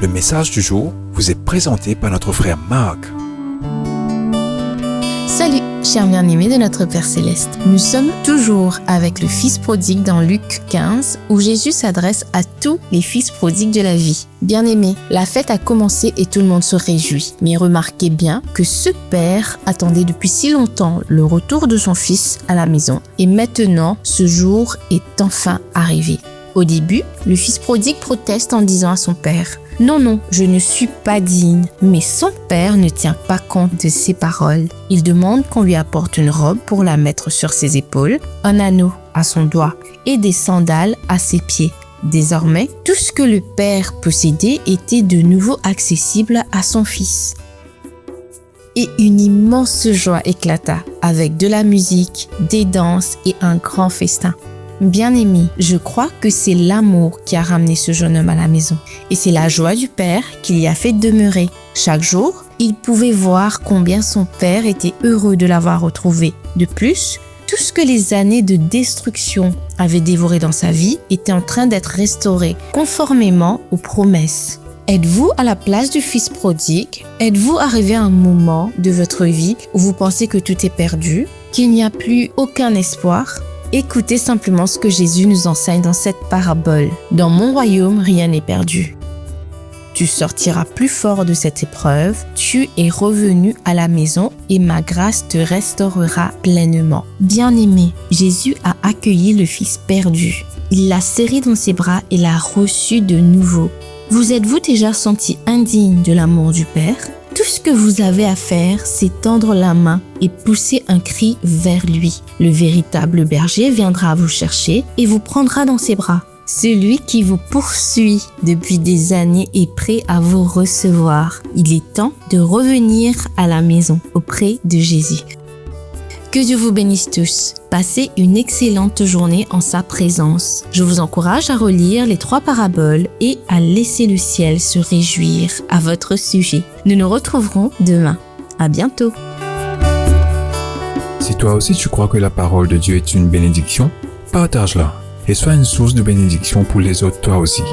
Le message du jour vous est présenté par notre frère Marc. Salut, chers bien-aimés de notre Père Céleste. Nous sommes toujours avec le Fils prodigue dans Luc 15, où Jésus s'adresse à tous les fils prodigues de la vie. Bien-aimés, la fête a commencé et tout le monde se réjouit. Mais remarquez bien que ce père attendait depuis si longtemps le retour de son fils à la maison. Et maintenant, ce jour est enfin arrivé. Au début, le fils prodigue proteste en disant à son père « Non, je ne suis pas digne ». Mais son père ne tient pas compte de ses paroles. Il demande qu'on lui apporte une robe pour la mettre sur ses épaules, un anneau à son doigt et des sandales à ses pieds. Désormais, tout ce que le père possédait était de nouveau accessible à son fils. Et une immense joie éclata avec de la musique, des danses et un grand festin. Bien-aimé, je crois que c'est l'amour qui a ramené ce jeune homme à la maison. Et c'est la joie du père qui l'y a fait demeurer. Chaque jour, il pouvait voir combien son père était heureux de l'avoir retrouvé. De plus, tout ce que les années de destruction avaient dévoré dans sa vie était en train d'être restauré, conformément aux promesses. Êtes-vous à la place du fils prodigue? Êtes-vous arrivé à un moment de votre vie où vous pensez que tout est perdu, qu'il n'y a plus aucun espoir? Écoutez simplement ce que Jésus nous enseigne dans cette parabole. Dans mon royaume, rien n'est perdu. Tu sortiras plus fort de cette épreuve, tu es revenu à la maison et ma grâce te restaurera pleinement. Bien-aimé, Jésus a accueilli le fils perdu. Il l'a serré dans ses bras et l'a reçu de nouveau. Vous êtes-vous déjà senti indigne de l'amour du Père? Tout ce que vous avez à faire, c'est tendre la main et pousser un cri vers lui. Le véritable berger viendra vous chercher et vous prendra dans ses bras. Celui qui vous poursuit depuis des années est prêt à vous recevoir. Il est temps de revenir à la maison auprès de Jésus. Que Dieu vous bénisse tous. Passez une excellente journée en sa présence. Je vous encourage à relire les 3 paraboles et à laisser le ciel se réjouir à votre sujet. Nous nous retrouverons demain. À bientôt. Si toi aussi tu crois que la parole de Dieu est une bénédiction, partage-la et sois une source de bénédiction pour les autres toi aussi.